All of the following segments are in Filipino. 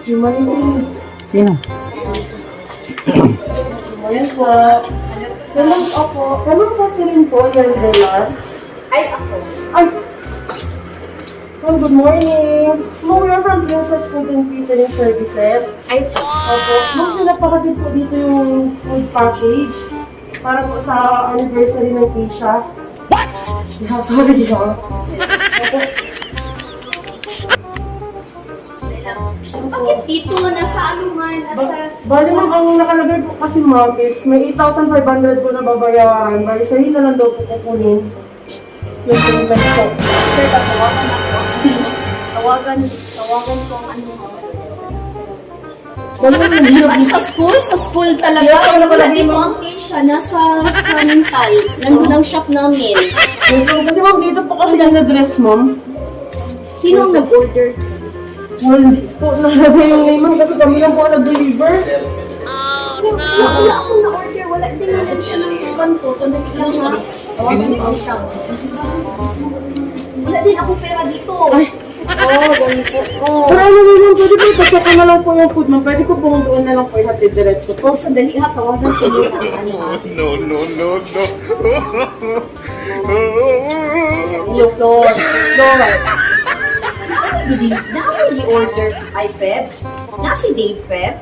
Sino? Ayan po. Ganun ako. Ganun po si rin po, yung Delar. Ay, ako. Ay! Ma'am, good morning. Ma'am, we are from Princess Food and Catering Services. Ay, Opo. Ma'am, pinapakatid po dito yung food package para po sa anniversary ng Keisha. What? Yeah, sorry, ha? Opo. bakit dito? Nasa anuman? Nasa... Bali ma'am, ang nakalagay po kasi ma'am is may 8,500 po na babayaran. Bali, sa'yo na lang daw po kukunin yung payment po. Sir, tawagan ako. Tawagan ko ang ano. Bali, Ay, sa school talaga. Yes, wala Wala din, dito ma'am. ang Keisha, nasa mental. Nandun ang shop namin. Kasi ma'am, dito po kasi yung address ma'am. Sino ang nag-order? Well, hindi po nakalagay yung name ma'am kasi kami lang po ang nag-deliver. Wala akong na-order. Wala din na siya ng iban ko. Sandali lang ha. Tawagan ko ang shop. Wala din akong pera dito. Ganito. Pero ano ma'am, pwede po ipasok na lang po yung food ma'am. Pwede ko pong doon na lang po ihatid diretso po. Sandali ha. Tawagan ko muna ang ano ha. No. Hello, Flor. Dami di-order ay Pep. Si Dave Pep.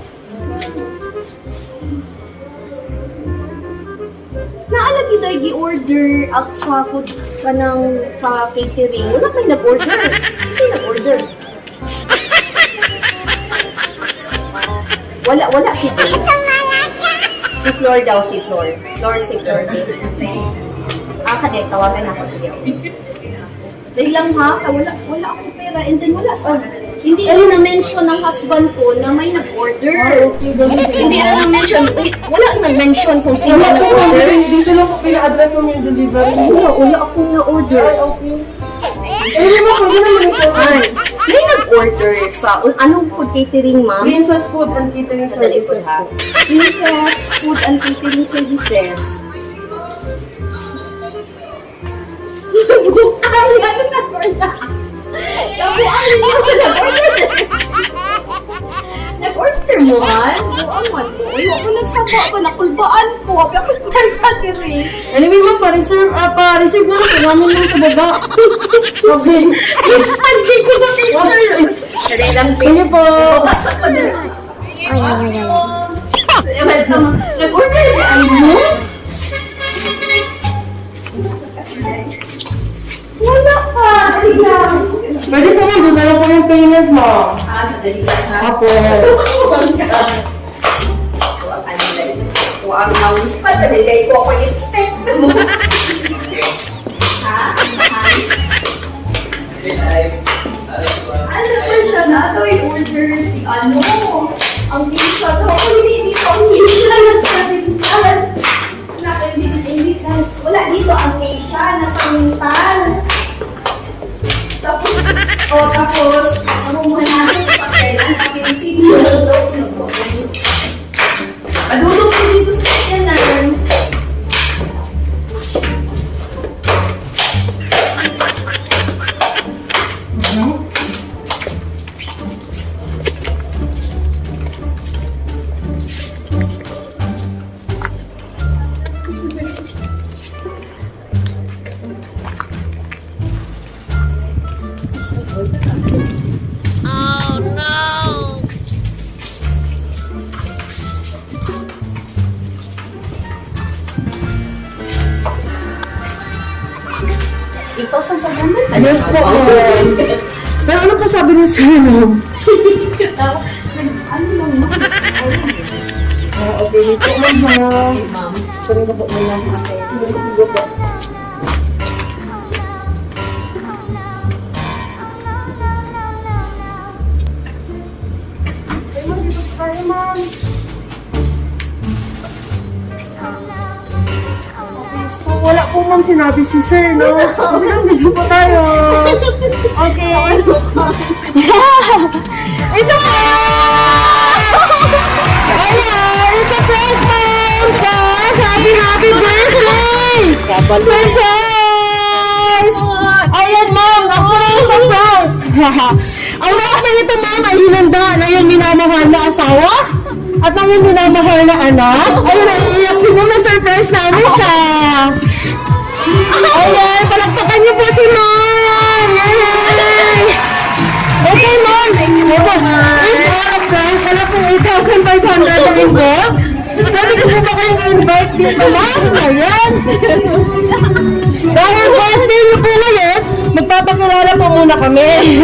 Naalagi daw gi-order at sa food ka ng sa catering. Wala kayo nag-order. Kasi nag-order. Wala si Dave. Si Flor daw, si Flor. Si Flor Dave. Kadet, tawagan ako. Sige. Dahil lang ha, wala akong pera. And then wala sa... Hindi rin na-mention ng husband ko na may nag-order. Hindi rin na-mention. Wala nag-mention kung sino nag-order. Dito lang po pina-address mo yung delivery. Wala akong na-order. Ay, okay. Eh, di ba, pwede naman ito. Ay, may nag-order sa... Anong food catering, ma'am? Princess Food and Catering Madali po Services ha. po. Princess Food and Catering Services. Bukan yan na order. Nabuan mo nag-order. Nag-order mo man? Buan man mo. Ayoko nagsaba pa. Nakulbaan ko. Ako kwarta diri. Anyway, ma'am, pa-receive na lang. Kailangan lang sa baba. Okay. Hindi ko sa picture. Dali lang. Sige po. Babasa ko na. Nag-order na ano? Wala pa. Dali lang. Pwede po ma'am, doon na lang po yung payment mo. Sandali lang ha. Apo. Huwag nawis pa. Talagay ko ako yung step mo. Ha? Ano pa siya na? Ito yung order si ano? Ang Keisha daw. Hindi dito ang Keisha. Wala dito ang Keisha. Nasa mental. Tapos, marungan natin sa pakilan. Tapos, adulog ko dito sa pakilan. Ikaw sa pagdaman? Yes po, ma'am. Pero ano pa sabi niya sa'yo, ma'am? Ano lang mo? Okay, po, ma'am, ha? Ma'am. Sorry na po, ma'am. Okay. Sige po. Okay, ma'am, dito tayo, ma'am. So, wala po ma'am sinabi si sir, no? Kasi lang dito po tayo. Okay. It's a It's a Christmas, guys! Happy birthday! Surprise! Ayan, ma'am! Ako na yung surprise! Ang mga nito, ma'am, ay hinanda na yung minamahal na asawa at ang yung minamahal na anak. Ayun, naiiyak si ma'am, na-surprise namin siya. Ayan, palakpakan niyo po si ma'am. Yay! Okay, ma'am. Ito, it's all of friends. Wala po 8,500 na involved. Pwede ko po ba kayong invite dito, ma'am? Ayan. Dahil birthday niyo po ngayon, magpapakilala po muna kami.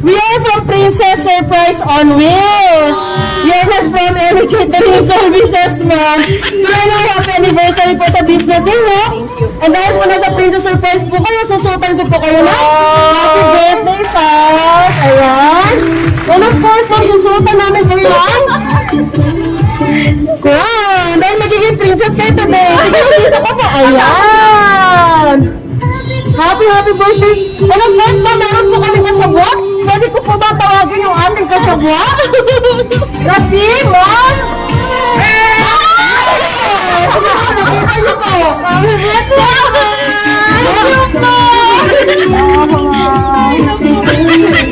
We are from Princess Surprise on Wheels. We are not from any catering services, ma'am. Pero happy anniversary po sa business ninyo. And dahil po nasa Princess Surprise po kayo, susutan ko po kayo na happy birthday, Sal. Ayan. And of course, magsusutan namin kayo lang. Wow, dahil magiging princess kayo today. Sige, dito ka po. Ayan. Happy birthday. And of course, ma'am, meron po kami kasabwa. Pwede ko po ba tawagin yung ating kasabwa? Kasi, ma'am. Nakita niyo po. Happy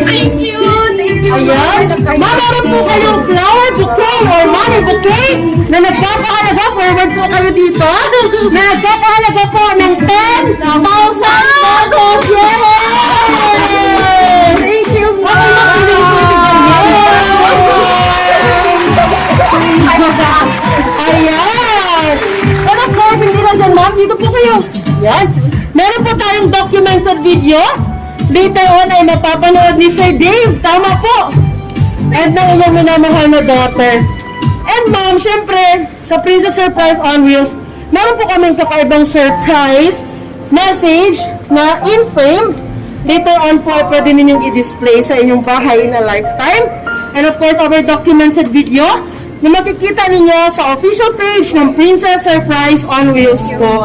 Thank you. Ayan. Ma'am, meron po kayong flower bouquet or money bouquet na nagpapahalaga, forward po kayo dito, na nagpapahalaga po ng 10,000 pesos. Yay! Thank you, ma'am. Ayan. And of course, hindi lang dyan, ma'am. Dito po kayo. Ayan. Meron po tayong documented video. Later on ay mapapanood ni Sir Dave. Tama po. And ng inyong minamahal na daughter. And ma'am, syempre, sa Princess Surprise on Wheels, meron po kaming kakaibang surprise message na in frame. Later on po, pwede ninyong i-display sa inyong bahay in a lifetime. And of course, our documented video na makikita ninyo sa official page ng Princess Surprise on Wheels po.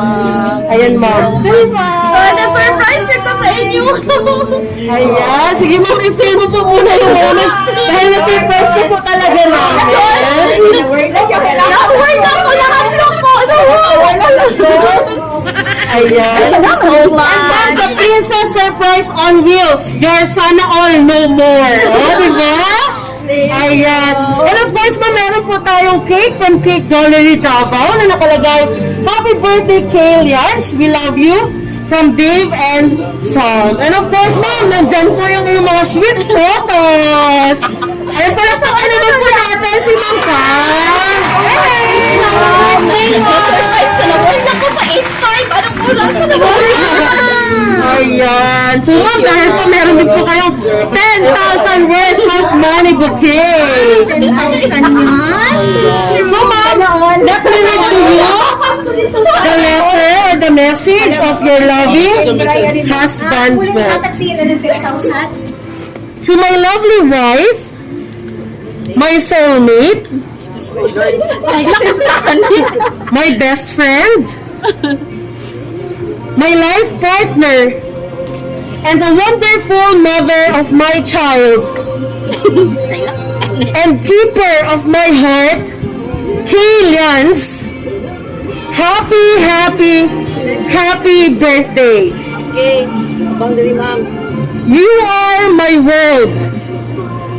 Ayan, ma'am. Na-surprise ko sa inyo. Ayan. Sige, ma'am, i-film mo po muna yung moment. Dahil na-surprise ko po talaga namin. Na-word na siya. Na-word ako. Nakablok ko. Ayan. And sa Princess Surprise on Wheels, your sana all no more. O, diba? Ayan. And of course, ma'am, meron po tayong cake from Cake Gallery Davao na nakalagay, Happy Birthday, Kalians. We love you. From Dave and Sam. And of course, ma'am, nandyan po yung mga sweet photos. Ayun pala po, ano naman po natin si Ma'am Cass. Na-surprise ko. Na-word lang ko sa 8.5. Anong kulang sa na-word? Ayan. So, ma'am, dahil po meron din po kayong 10,000 worth of money bouquet. 10,000 man? So, ma'am, let me read to you the letter or the message of your loving husband. To my lovely wife, my soulmate, my best friend, my life partner, and the wonderful mother of my child, and keeper of my heart, Kalians, happy birthday. You are my world.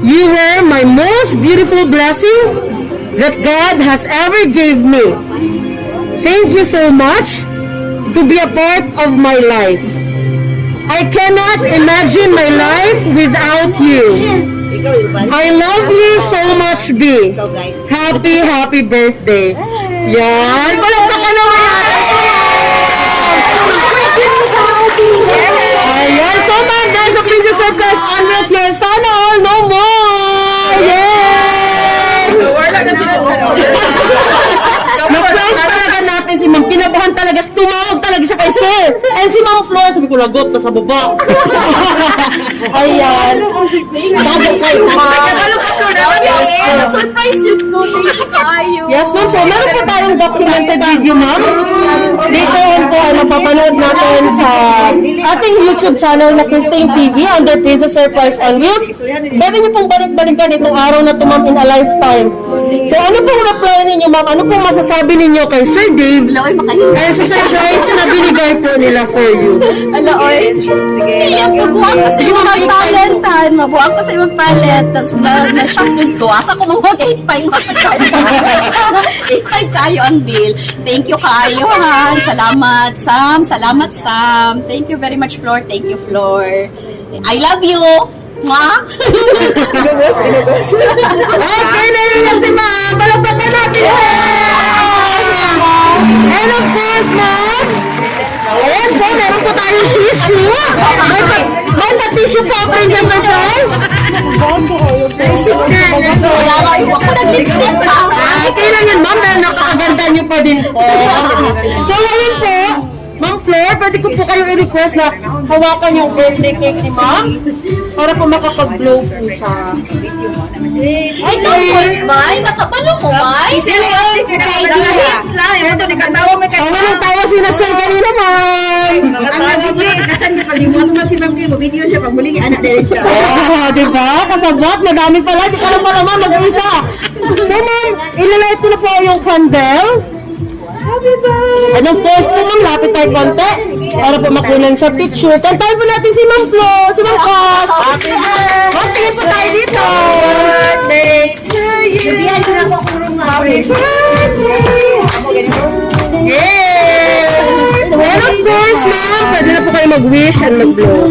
You are my most beautiful blessing that God has ever gave me. Thank you so much to be a part of my life. I cannot imagine my life without you. I love you so much, B. Happy birthday. Yan. Palakpakan naman natin siya. Ayan. So, ma'am, dahil sa Princess Surprise on Wheels, your sana all no more. Yay! Na-prank talaga natin si ma'am. Kinabahan talaga. Tumawag talaga siya kay sir. And si ma'am Flor, sabi ko, lagot na sa baba. Ayan. Bagay kayo. Surprise yun ko. Yes, ma'am. So, meron po tayong documented video, ma'am. Later on po, mapapanood natin sa ating YouTube channel na Christine TV under Princess Surprise on Wheels. Pwede niyo pong balik-balikan itong araw na ito, ma'am, in a lifetime. So, ano pong reply ninyo, ma'am? Ano pong masasabi ninyo kay Sir Dave? And sa surprise na binigay po nila for you. Hello, oy. Iyak ko, buwang ko sa iyong talent, mabuwang ko sa iyong talent. Tapos na-shock din ko. Asa ko mga 8.5 8.5 kayo ang bill. Thank you kayo, ha. Salamat, Sam. Salamat, Sam. Thank you very much, Flor. Thank you, Flor. I love you. Mwah! Okay, na si ma'am. Palagpagan natin. And of course, ma'am. Ayan po, meron po tayong tissue. May pa-tissue po, Princess Surprise. Wala ka, iwan ko nag-lipstick pa. Okay lang yun, ma'am, dahil nakakaganda niyo pa din po. So, ngayon po, Ma'am Flor, pwede ko po kayong i-request na hawakan yung birthday cake ni ma'am para po makapag-blow po siya. Ay, naku, May. Nakabalo mo, May. Walang tawa si na sir kanina, ma'am. Di ba? Kasabot, madami pala. Di ka lang pala, ma'am, mag-isa. So, ma'am, ililight ko na po yung candle. And of course po, ma'am, lapit tayo konti para po makunan sa picture. Kantahin po natin si Ma'am Flo, si Ma'am Cos. Happy birthday! Ma'am, tingin po tayo dito. Birthday to you. Happy birthday. Yeah! And of course, ma'am, pwede na po kayo mag-wish and mag-blow.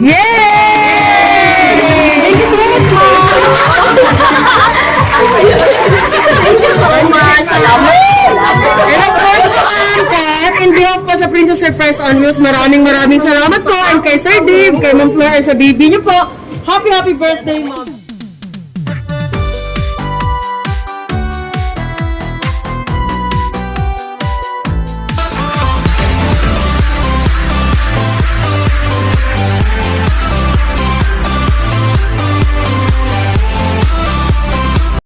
Yay! Thank you so much, ma'am. Thank you so much. Salamat. And of course, ma'am, Kat, in behalf po sa Princess Surprise on Wheels, maraming salamat po. And kay Sir Dave, kay Ma'am Flor, and sa baby niyo po, happy birthday, ma'am.